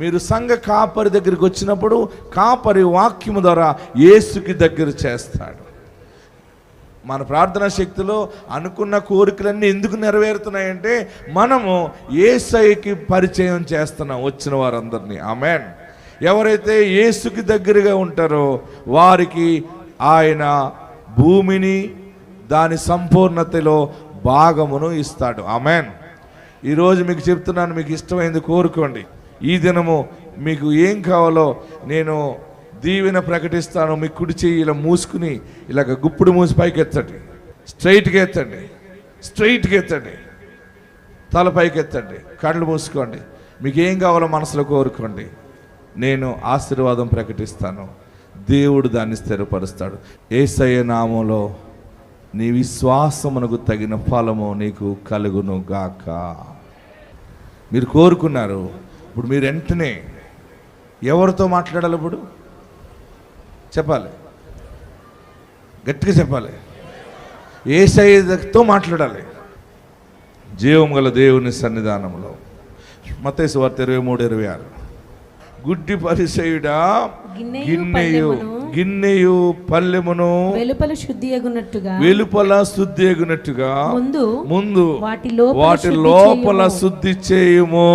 మీరు సంఘ కాపరి దగ్గరికి వచ్చినప్పుడు కాపరి వాక్యము ద్వారా యేసుకి దగ్గర చేస్తాడు. మన ప్రార్థనా శక్తిలో అనుకున్న కోరికలన్నీ ఎందుకు నెరవేరుతున్నాయంటే మనము యేసయ్యకి పరిచయం చేస్తున్నాం వచ్చిన వారందరినీ. ఆమేన్. ఎవరైతే యేసుకి దగ్గరగా ఉంటారో వారికి ఆయన భూమిని దాని సంపూర్ణతలో భాగమును ఇస్తాడు. ఆమేన్. ఈరోజు మీకు చెప్తున్నాను, మీకు ఇష్టమైంది కోరుకోండి. ఈ దినము మీకు ఏం కావాలో నేను దీవెన ప్రకటిస్తాను. మీ కుడి చెయ్యి ఇలా మూసుకుని ఇలాగ గుప్పుడు మూసి పైకి ఎత్తండి, స్ట్రైట్గా ఎత్తండి, స్ట్రైట్గా ఎత్తండి, తల పైకి ఎత్తండి, కళ్ళు మూసుకోండి. మీకు ఏం కావాలో మనసులో కోరుకోండి. నేను ఆశీర్వాదం ప్రకటిస్తాను, దేవుడు దాన్ని స్థిరపరుస్తాడు. యేసయ్య నామములో నీ విశ్వాసమునకు తగిన ఫలము నీకు కలుగును గాక. మీరు కోరుకున్నారు. ఇప్పుడు మీరు వెంటనే ఎవరితో మాట్లాడాలి? ఇప్పుడు చెప్పాలి, గట్టిగా చెప్పాలి. యేసయ్యతో మాట్లాడాలి. జీవం గల దేవుని సన్నిధానంలో. మత్తయి సువార్త 23:26. గుడ్డి పరిసయుడా, గిన్నెయు పల్లెమును వెలుపల శుద్ధి అగునట్టుగా ముందు వాటి లోపల శుద్ధి చేయుము.